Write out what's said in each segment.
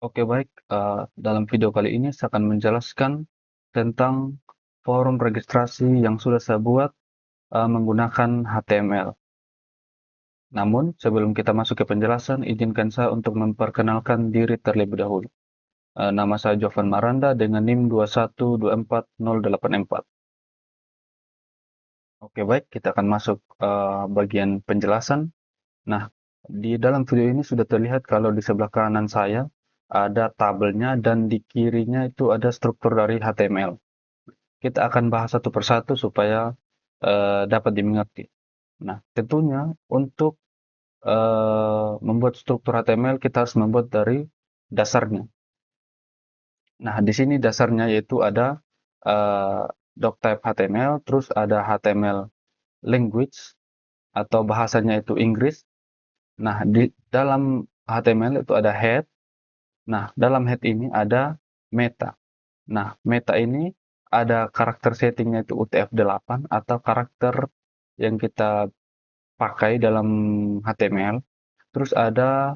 Oke baik, dalam video kali ini saya akan menjelaskan tentang forum registrasi yang sudah saya buat menggunakan HTML. Namun sebelum kita masuk ke penjelasan, izinkan saya untuk memperkenalkan diri terlebih dahulu. Nama saya Jovan Maranda dengan NIM 2124084. Oke baik, kita akan masuk bagian penjelasan. Nah, di dalam video ini sudah terlihat kalau di sebelah kanan saya ada tabelnya dan di kirinya itu ada struktur dari HTML. Kita akan bahas satu persatu supaya dapat dimengerti. Nah, tentunya untuk membuat struktur HTML kita harus membuat dari dasarnya. Nah, di sini dasarnya yaitu ada doctype HTML, terus ada HTML language atau bahasanya itu Inggris. Nah, di dalam HTML itu ada head. Nah, dalam head ini ada meta. Nah, meta ini ada karakter settingnya itu UTF-8 atau karakter yang kita pakai dalam HTML. Terus ada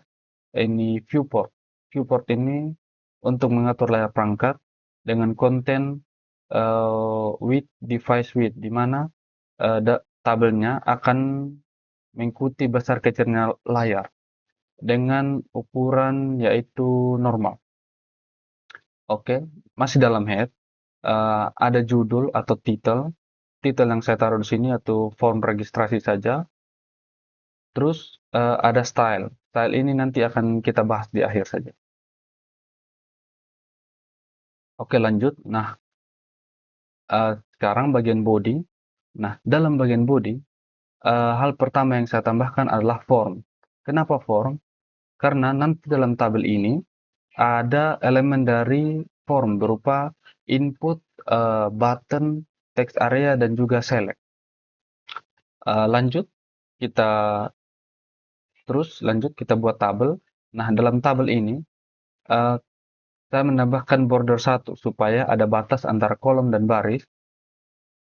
ini viewport. Viewport ini untuk mengatur layar perangkat dengan konten width device width, di mana tabelnya akan mengikuti besar kecilnya layar dengan ukuran yaitu normal. Oke, masih dalam head. Ada judul atau title. Titel yang saya taruh di sini atau form registrasi saja. Terus ada style. Style ini nanti akan kita bahas di akhir saja. Oke, lanjut. Nah, sekarang bagian body. Nah, dalam bagian body, hal pertama yang saya tambahkan adalah form. Kenapa form? Karena nanti dalam tabel ini ada elemen dari form berupa input, button, text area, dan juga select. Lanjut, kita lanjut kita buat tabel. Nah, dalam tabel ini uh, saya menambahkan border 1 supaya ada batas antara kolom dan baris.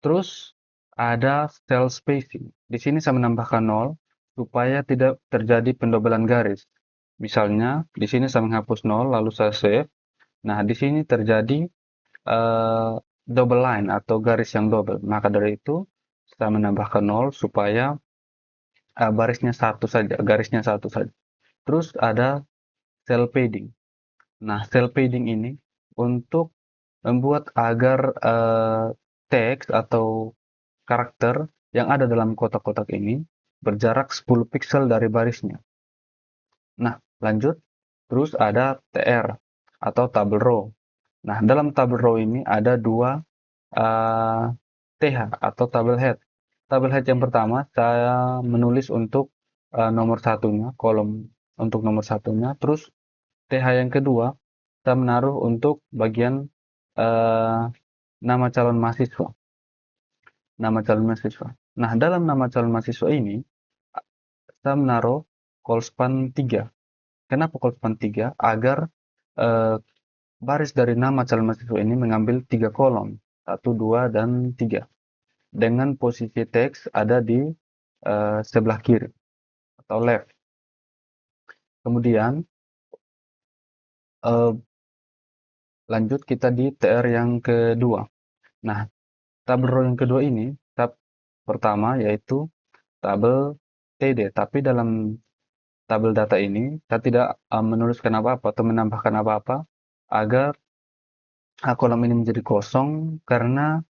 Terus ada cell spacing. Di sini saya menambahkan 0 supaya tidak terjadi pendobelan garis. Misalnya di sini saya menghapus 0 lalu saya save. Nah, di sini terjadi uh, double line atau garis yang double. Maka dari itu saya menambahkan 0 supaya barisnya satu saja, garisnya satu saja. Terus ada cell padding. Nah, cell padding ini untuk membuat agar teks atau karakter yang ada dalam kotak-kotak ini berjarak 10 pixel dari barisnya. Nah, lanjut. Terus ada TR atau table row. Nah, dalam table row ini ada dua TH atau table head. Table head yang pertama saya menulis untuk nomor satunya, kolom untuk nomor satunya. Terus TH yang kedua saya menaruh untuk bagian nama calon mahasiswa. Nama calon mahasiswa. Nah, dalam nama calon mahasiswa ini saya menaruh colspan 3. Kenapa colspan 3? Agar baris dari nama calon mahasiswa ini mengambil 3 kolom. 1, 2, dan 3. Dengan posisi teks ada di sebelah kiri atau left. Kemudian lanjut kita di TR yang kedua. Nah, tabel row yang kedua ini, tab pertama yaitu tabel TD. Tapi dalam tabel data ini, kita tidak menuliskan apa-apa atau menambahkan apa-apa agar kolom ini menjadi kosong karena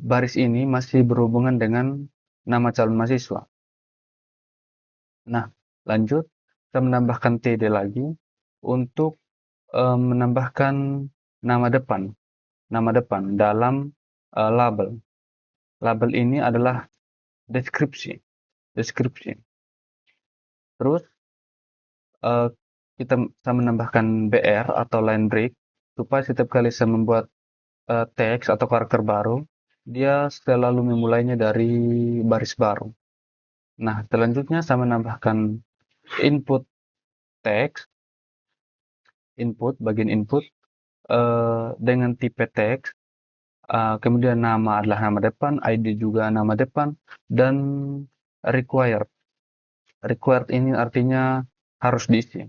baris ini masih berhubungan dengan nama calon mahasiswa. Nah, lanjut, kita menambahkan TD lagi untuk menambahkan nama depan dalam label. Label ini adalah deskripsi. Terus saya menambahkan BR atau line break supaya setiap kali saya membuat teks atau karakter baru, dia selalu memulainya dari baris baru. Nah, selanjutnya saya menambahkan input teks, bagian input dengan tipe teks, kemudian nama adalah nama depan, ID juga nama depan, dan required. Required ini artinya harus diisi.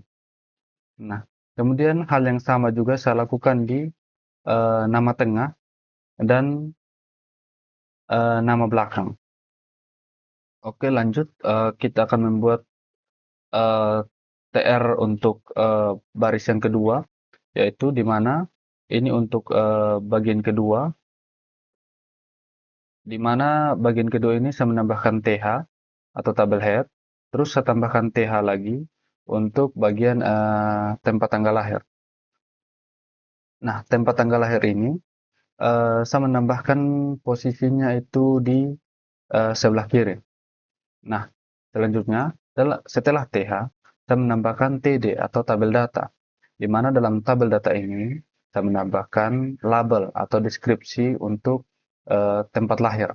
Nah, Kemudian hal yang sama juga saya lakukan di nama tengah dan nama belakang. Oke, lanjut. Kita akan membuat eh, TR untuk baris yang kedua, yaitu di mana ini untuk bagian kedua, di mana bagian kedua ini saya menambahkan TH atau tabel head, terus saya tambahkan TH lagi untuk bagian tempat tanggal lahir. Nah, tempat tanggal lahir ini saya menambahkan posisinya itu di sebelah kiri. Nah, selanjutnya setelah TH, saya menambahkan TD atau tabel data, di mana dalam tabel data ini saya menambahkan label atau deskripsi untuk tempat lahir.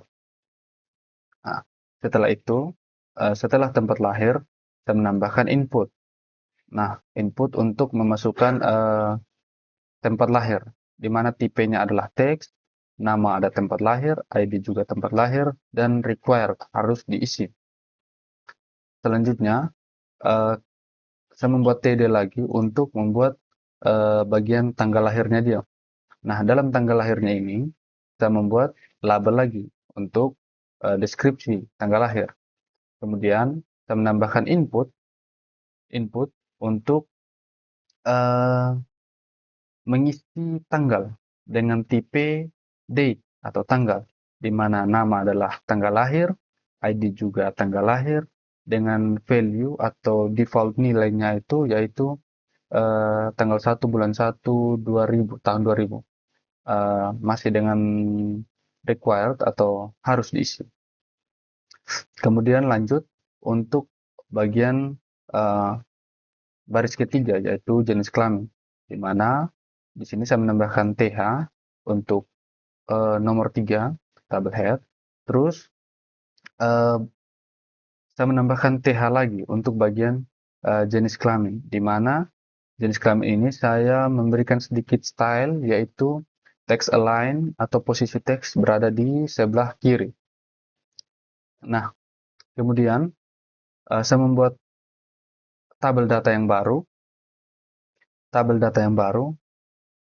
Nah, setelah itu, setelah tempat lahir, saya menambahkan input. Nah, input untuk memasukkan tempat lahir, di mana tipenya adalah teks, nama ada tempat lahir, ID juga tempat lahir, dan required harus diisi. Selanjutnya, eh, saya membuat TD lagi untuk membuat bagian tanggal lahirnya dia. Nah, dalam tanggal lahirnya ini, saya membuat label lagi untuk deskripsi tanggal lahir. Kemudian, saya menambahkan input untuk eh, mengisi tanggal dengan tipe date atau tanggal, di mana nama adalah tanggal lahir, ID juga tanggal lahir, dengan value atau default nilainya itu yaitu tanggal 1 bulan 1 2000 tahun 2000. Masih dengan required atau harus diisi. Kemudian lanjut untuk bagian uh, baris ketiga yaitu jenis kelamin, di mana di sini saya menambahkan TH untuk nomor 3 tabel head, terus uh, saya menambahkan TH lagi untuk bagian jenis kelamin, di mana jenis kelamin ini saya memberikan sedikit style yaitu text align atau posisi teks berada di sebelah kiri. Nah, kemudian saya membuat tabel data yang baru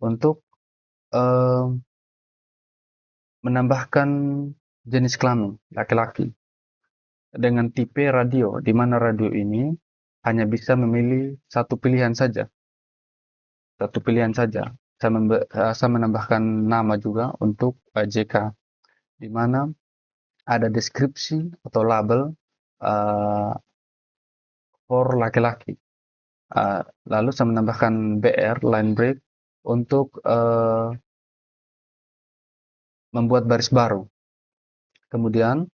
untuk eh, menambahkan jenis kelamin laki-laki dengan tipe radio, di mana radio ini hanya bisa memilih satu pilihan saja. Satu pilihan saja. Saya menambahkan nama juga untuk JK, di mana ada deskripsi atau label uh, for laki-laki. Lalu saya menambahkan BR, line break, untuk membuat baris baru. Kemudian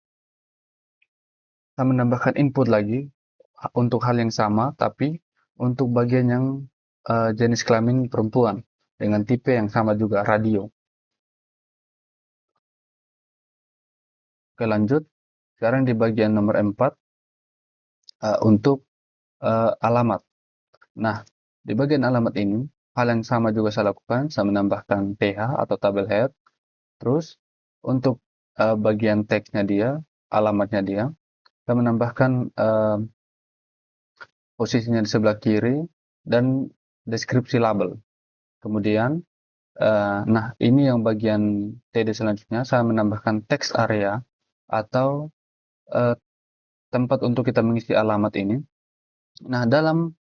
saya menambahkan input lagi untuk hal yang sama, tapi untuk bagian yang jenis kelamin perempuan dengan tipe yang sama juga, radio. Oke, lanjut. Sekarang di bagian nomor 4 untuk alamat. Nah, di bagian alamat ini hal yang sama juga saya lakukan. Saya menambahkan TH atau tabel head. Terus untuk bagian teksnya dia, alamatnya dia, saya menambahkan posisinya di sebelah kiri dan deskripsi label. Kemudian, nah ini yang bagian TD selanjutnya, saya menambahkan text area atau tempat untuk kita mengisi alamat ini. Nah, dalam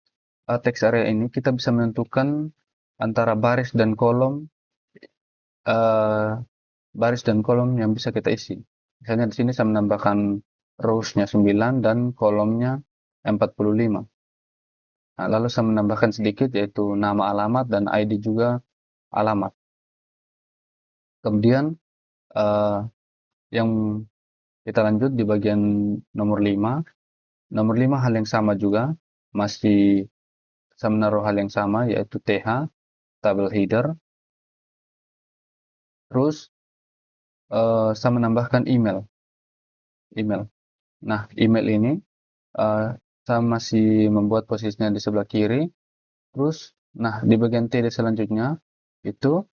text area ini kita bisa menentukan antara baris dan kolom yang bisa kita isi. Misalnya di sini saya menambahkan rows-nya 9 dan kolomnya 45. Nah, lalu saya menambahkan sedikit yaitu nama alamat dan ID juga alamat. Kemudian yang kita lanjut di bagian nomor 5. Nomor 5 hal yang sama juga, masih saya menaruh hal yang sama yaitu TH, tabel header. Terus saya menambahkan email. Nah, email ini saya masih membuat posisinya di sebelah kiri. Terus, nah di bagian TD selanjutnya itu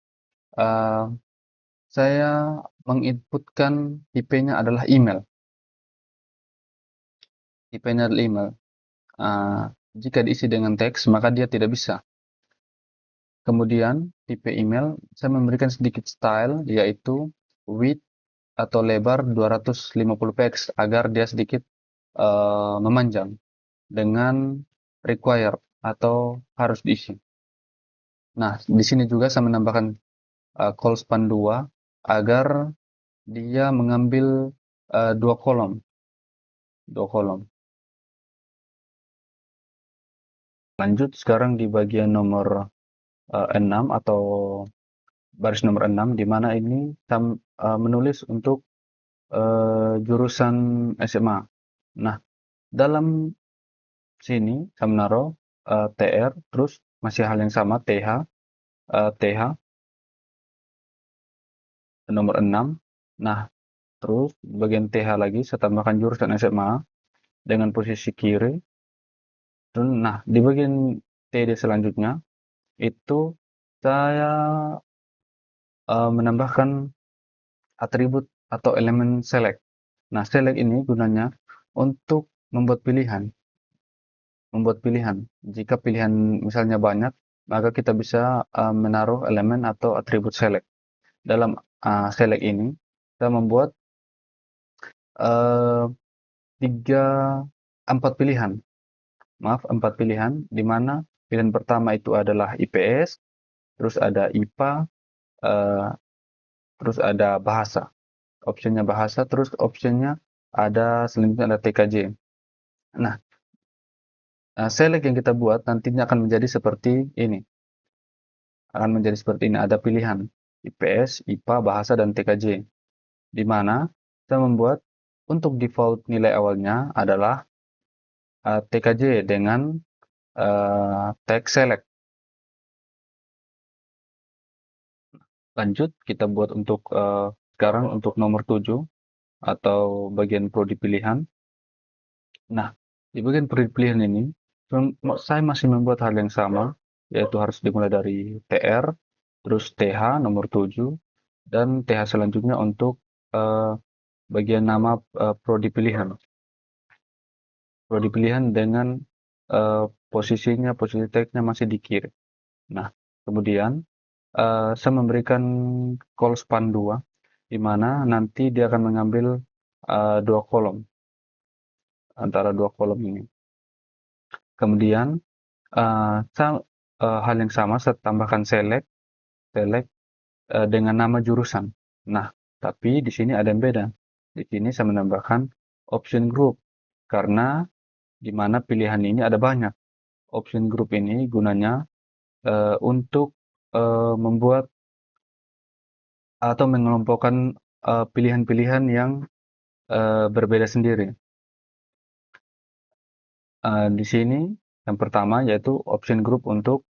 saya menginputkan tipenya adalah email. Tipenya adalah email. Jika diisi dengan teks, maka dia tidak bisa. Kemudian tipe email, saya memberikan sedikit style, yaitu width atau lebar 250 px agar dia sedikit memanjang dengan required atau harus diisi. Nah, di sini juga saya menambahkan call span 2 agar dia mengambil dua kolom. Lanjut sekarang di bagian nomor 6 atau baris nomor 6, di mana ini saya menulis untuk jurusan SMA. Nah, dalam sini saya menaruh TR, terus masih hal yang sama, TH nomor 6. Nah, terus bagian TH lagi saya tambahkan jurusan SMA dengan posisi kiri. Nah, di bagian TD selanjutnya itu saya menambahkan atribut atau elemen select. Nah, select ini gunanya untuk membuat pilihan. Jika pilihan misalnya banyak, maka kita bisa menaruh elemen atau atribut select. Dalam select ini, kita membuat uh, empat pilihan. Maaf, 4 pilihan, di mana pilihan pertama itu adalah IPS, terus ada IPA, terus ada bahasa. Optionnya bahasa, terus optionnya ada selanjutnya ada TKJ. Nah, select yang kita buat nantinya akan menjadi seperti ini. Ada pilihan IPS, IPA, bahasa, dan TKJ. Di mana kita membuat untuk default nilai awalnya adalah TKJ dengan tag select. Lanjut kita buat untuk sekarang untuk nomor 7 atau bagian prodi pilihan. Nah, di bagian prodi pilihan ini saya masih membuat hal yang sama, yaitu harus dimulai dari TR, terus TH nomor 7, dan TH selanjutnya untuk bagian nama prodi pilihan. Prodi pilihan dengan posisi tagnya masih di kiri. Nah, kemudian saya memberikan call span 2, di mana nanti dia akan mengambil dua kolom, antara dua kolom ini. Kemudian hal yang sama saya tambahkan select dengan nama jurusan. Nah, tapi di sini ada yang beda. Di sini saya menambahkan option group, karena di mana pilihan ini ada banyak. Option group ini gunanya untuk membuat atau mengelompokkan pilihan-pilihan yang berbeda sendiri. Di sini yang pertama yaitu option group untuk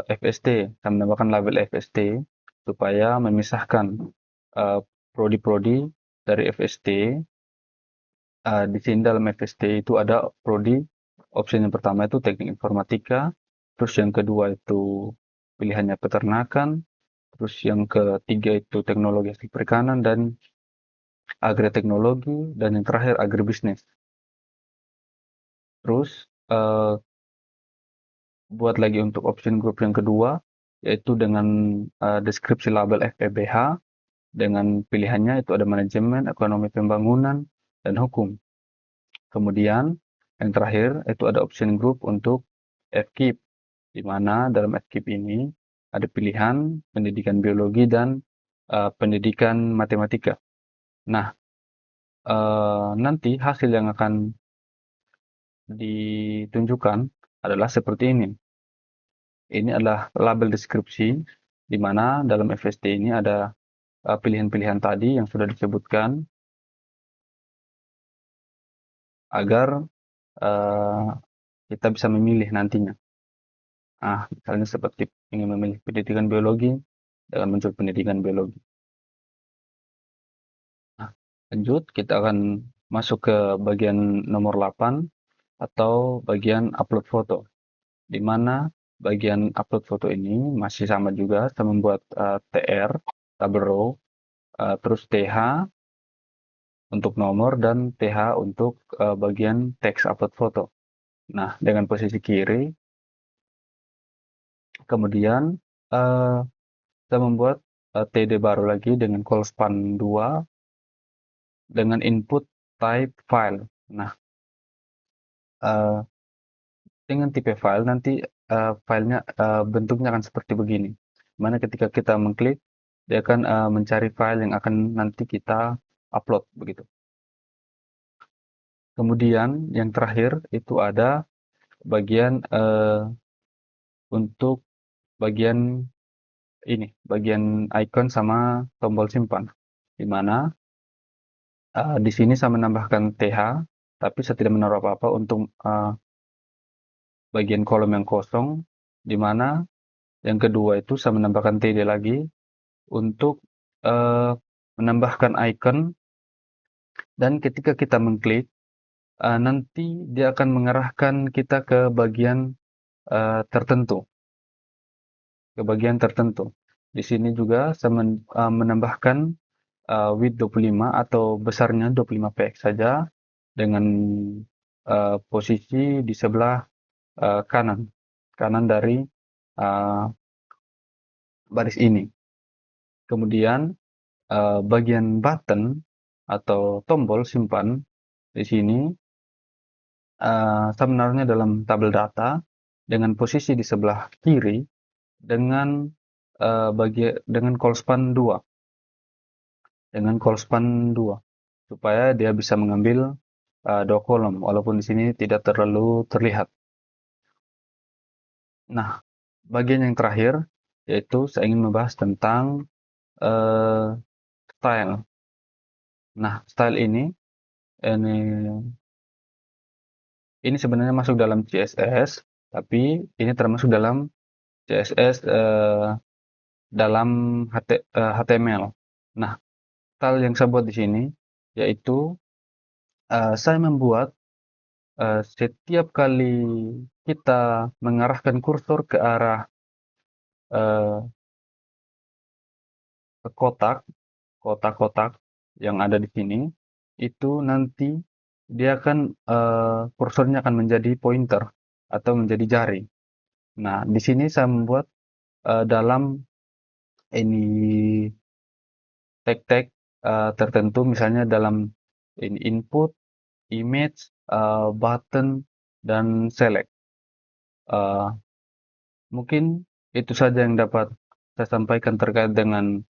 FST. Saya menambahkan label FST supaya memisahkan prodi-prodi dari FST. Di sini dalam FST itu ada prodi. Option yang pertama itu teknik informatika, terus yang kedua itu pilihannya peternakan, terus yang ketiga itu teknologi hasil perikanan dan agroteknologi, dan yang terakhir agribisnis. Terus buat lagi untuk option group yang kedua, yaitu dengan deskripsi label FEBH, dengan pilihannya itu ada manajemen, ekonomi pembangunan, dan hukum. Kemudian yang terakhir itu ada option group untuk FKIP, di mana dalam FKIP ini ada pilihan pendidikan biologi dan pendidikan matematika. Nah, nanti hasil yang akan ditunjukkan adalah seperti ini. Ini adalah label deskripsi, di mana dalam FST ini ada pilihan-pilihan tadi yang sudah disebutkan agar kita bisa memilih nantinya. Nah, misalnya seperti ingin memilih pendidikan biologi, dengan muncul pendidikan biologi. Nah, lanjut kita akan masuk ke bagian nomor 8 atau bagian upload foto, di mana bagian upload foto ini masih sama juga, kita membuat TR, tabel row, terus TH untuk nomor, dan TH untuk bagian teks upload foto. Nah, dengan posisi kiri, kemudian eh, saya membuat TD baru lagi dengan call span 2 dengan input type file. Nah, eh, dengan tipe file nanti filenya bentuknya akan seperti begini. Mana ketika kita mengklik, dia akan mencari file yang akan nanti kita upload begitu. Kemudian yang terakhir itu ada bagian untuk bagian ini, bagian icon sama tombol simpan. Di mana di sini saya menambahkan TH, tapi saya tidak menaruh apa-apa untuk bagian kolom yang kosong, di mana yang kedua itu saya menambahkan TD lagi untuk menambahkan icon, dan ketika kita mengklik, nanti dia akan mengarahkan kita ke bagian tertentu, Di sini juga saya menambahkan width 25 atau besarnya 25 px saja dengan posisi di sebelah kanan dari baris ini. Kemudian bagian button atau tombol simpan di sini saya menaruhnya dalam tabel data dengan posisi di sebelah kiri dengan dengan call span 2 supaya dia bisa mengambil 2 kolom walaupun di sini tidak terlalu terlihat. Nah, bagian yang terakhir yaitu saya ingin membahas tentang style. Nah, style ini sebenarnya masuk dalam CSS, tapi ini termasuk dalam CSS dalam HTML. Nah, style yang saya buat di sini yaitu saya membuat setiap kali kita mengarahkan kursor ke arah kotak-kotak yang ada di sini, itu nanti dia akan kursornya akan menjadi pointer atau menjadi jari. Nah, di sini saya membuat dalam ini tag-tag tertentu, misalnya dalam ini input, image, button, dan select. Mungkin itu saja yang dapat saya sampaikan terkait dengan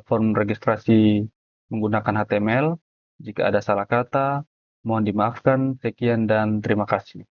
form registrasi menggunakan HTML. Jika ada salah kata, mohon dimaafkan. Sekian dan terima kasih.